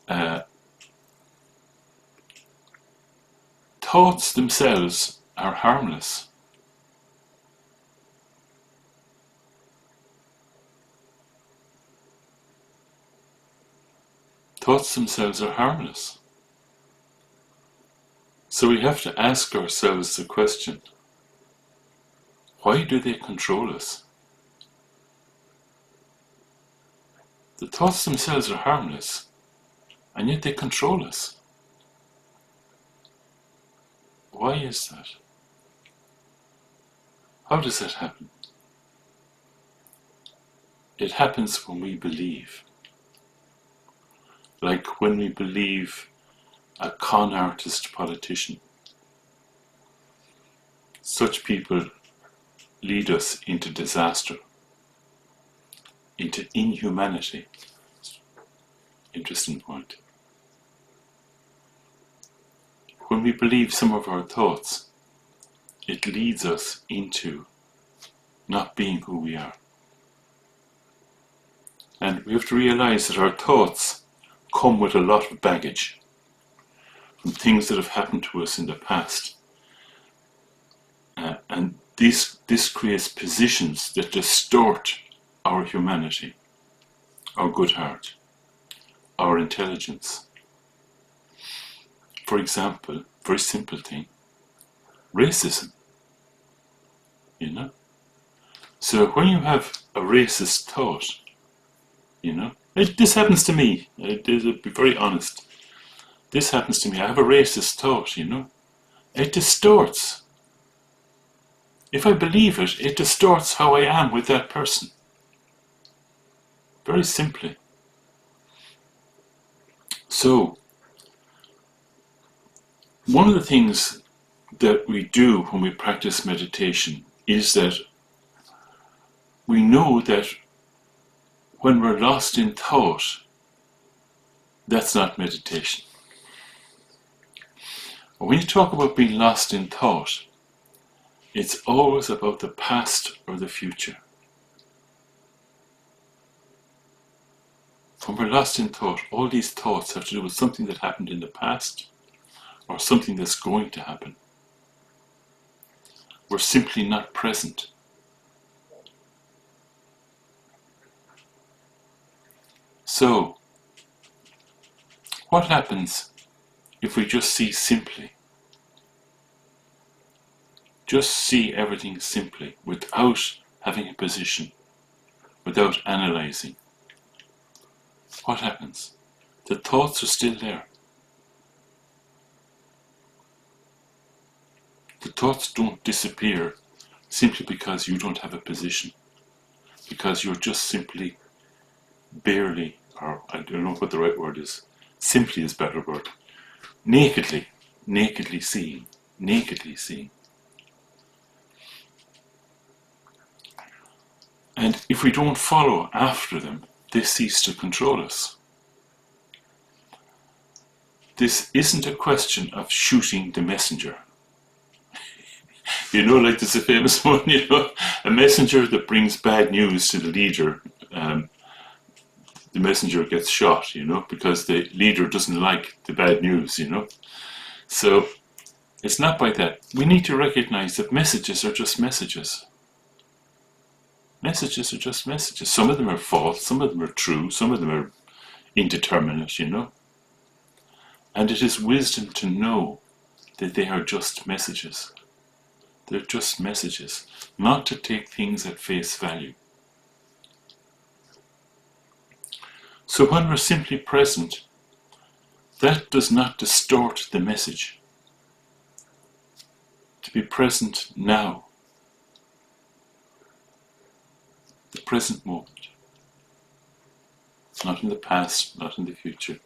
uh, thoughts themselves are harmless. Thoughts themselves are harmless. So we have to ask ourselves the question, why do they control us? The thoughts themselves are harmless, and yet they control us. Why is that? How does that happen? It happens when we believe. Like when we believe a con artist politician. Such people lead us into disaster, into inhumanity. Interesting point. When we believe some of our thoughts, it leads us into not being who we are. And we have to realize that our thoughts come with a lot of baggage from things that have happened to us in the past. And this creates positions that distort our humanity, our good heart, our intelligence. For example, very simple thing, racism. You know? So when you have a racist thought, you know, this happens to me. I'll be very honest. This happens to me. I have a racist thought, you know. It distorts. If I believe it, it distorts how I am with that person. Very simply. So, one of the things that we do when we practice meditation is that we know that when we're lost in thought, that's not meditation. When you talk about being lost in thought, it's always about the past or the future. When we're lost in thought, all these thoughts have to do with something that happened in the past or something that's going to happen. We're simply not present. So, what happens if we just see simply? Just see everything simply, without having a position, without analysing. What happens? The thoughts are still there. The thoughts don't disappear simply because you don't have a position, because you're just simply barely, or I don't know what the right word is, simply is a better word, nakedly seeing. And if we don't follow after them, they cease to control us. This isn't a question of shooting the messenger. You know, like there's a famous one, you know, a messenger that brings bad news to the leader, the messenger gets shot, you know, because the leader doesn't like the bad news, you know. So it's not by that. We need to recognize that messages are just messages. Messages are just messages. Some of them are false, some of them are true, some of them are indeterminate, you know. And it is wisdom to know that they are just messages. They're just messages, not to take things at face value. So when we're simply present, that does not distort the message. To be present now, the present moment, not in the past, not in the future,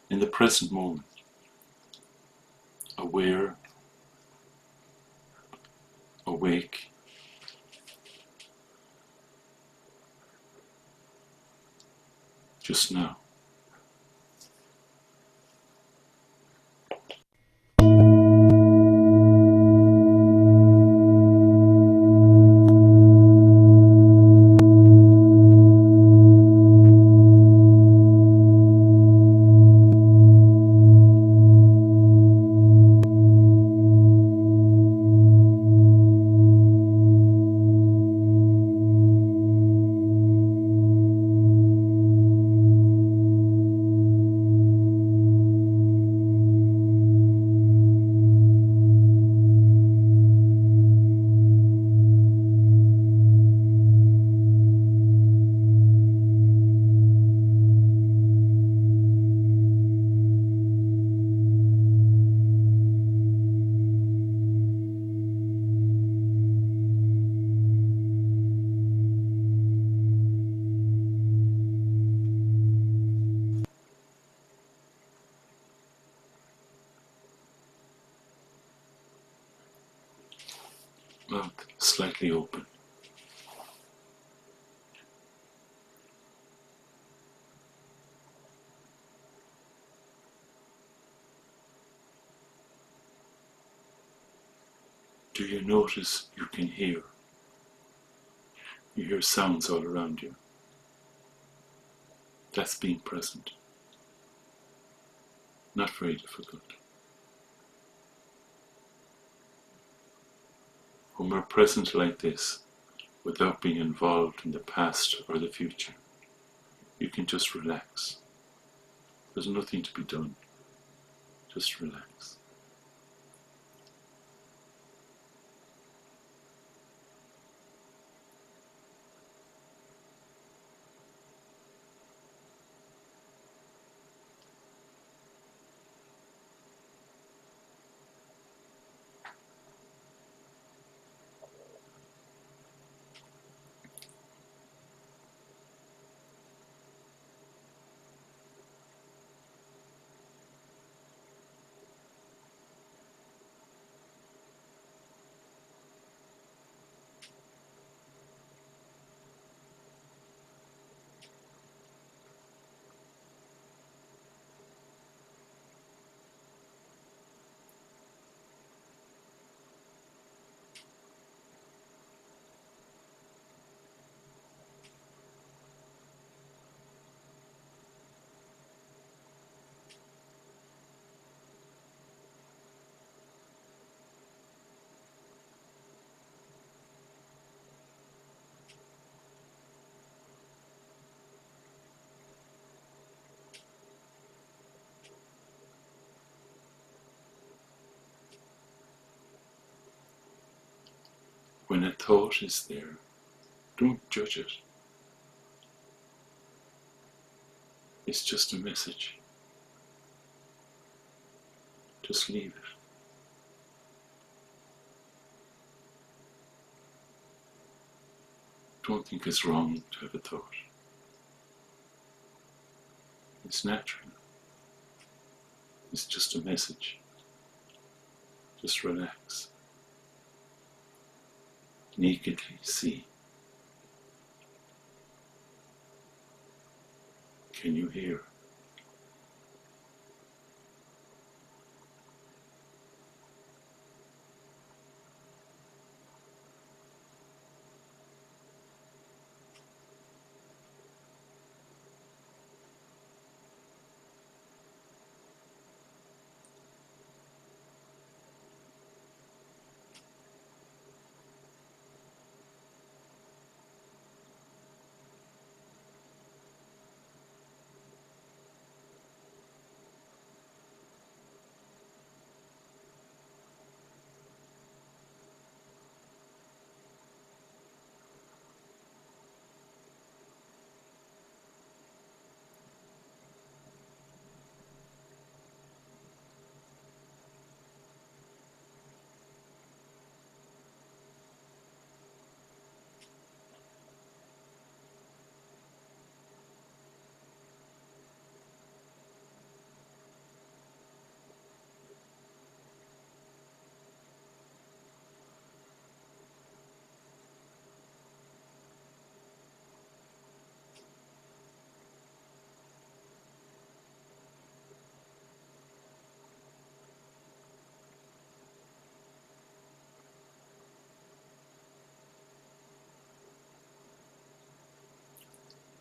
in the present moment, aware, awake, just now. mouth slightly open. Do you notice you can hear? You hear sounds all around you. That's being present. Not very difficult. When we're present like this, without being involved in the past or the future, you can just relax. There's nothing to be done. Just relax. When a thought is there, don't judge it. It's just a message. Just leave it. Don't think it's wrong to have a thought. It's natural. It's just a message. Just relax. Nakedly see. Can you hear?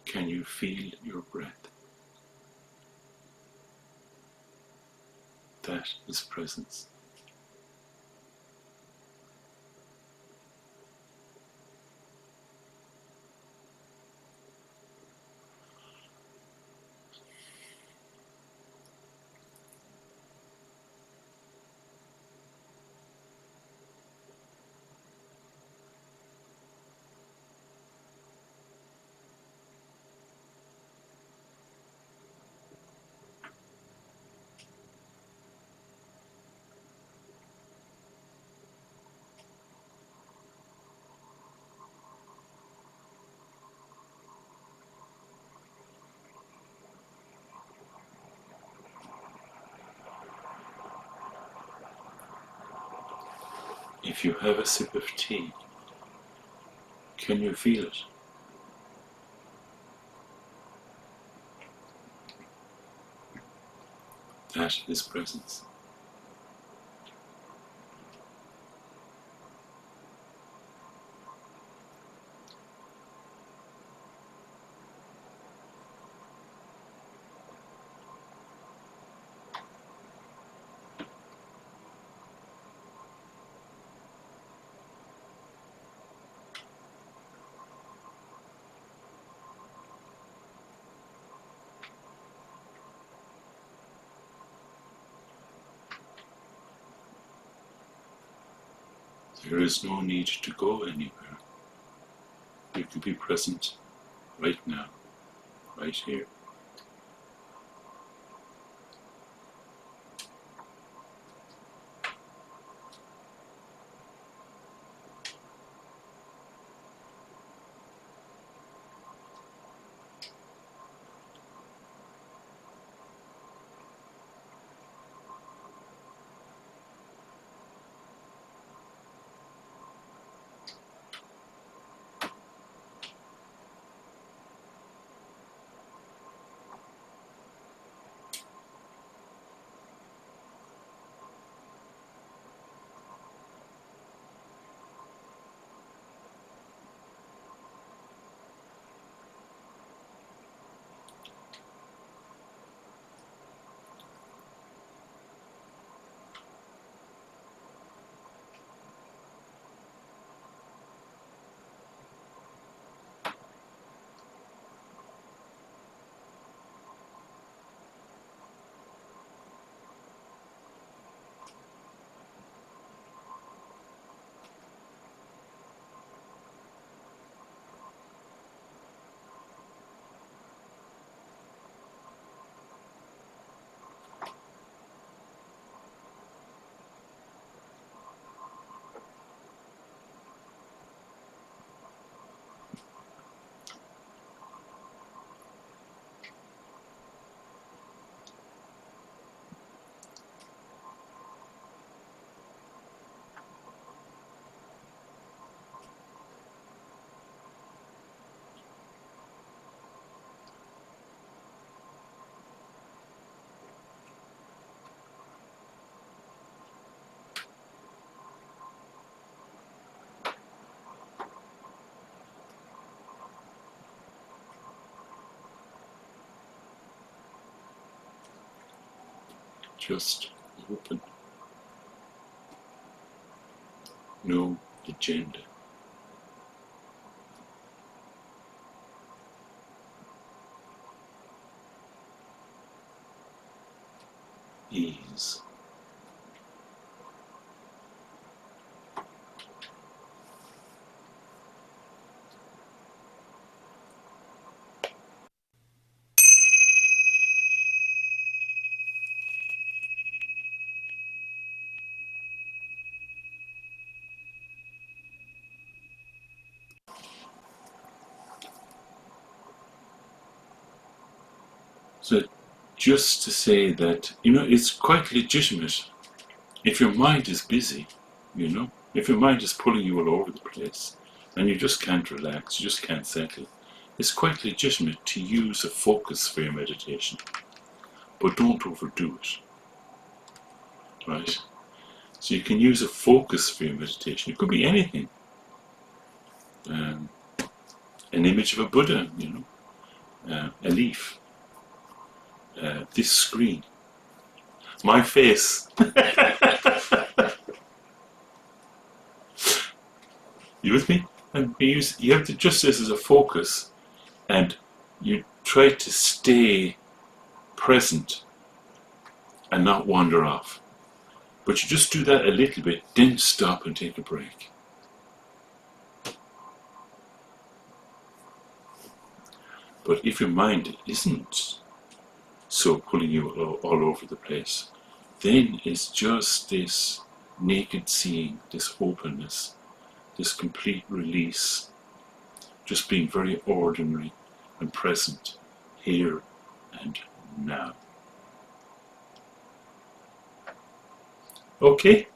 Can you feel your breath? That is presence. if you have a sip of tea, can you feel it? That is presence. There is no need to go anywhere. You can be present right now, right here. Just open. No agenda. Ease. So just to say that, it's quite legitimate if your mind is busy, if your mind is pulling you all over the place and you just can't relax, you just can't settle, it's quite legitimate to use a focus for your meditation. But don't overdo it, right? So you can use a focus for your meditation. It could be anything. An image of a Buddha, a leaf, this screen, my face. You with me? And you have to just this as a focus, and you try to stay present and not wander off. But you just do that a little bit, then stop and take a break. But if your mind isn't so pulling you all over the place, then it's just this naked seeing, this openness, this complete release, just being very ordinary and present here and now. Okay?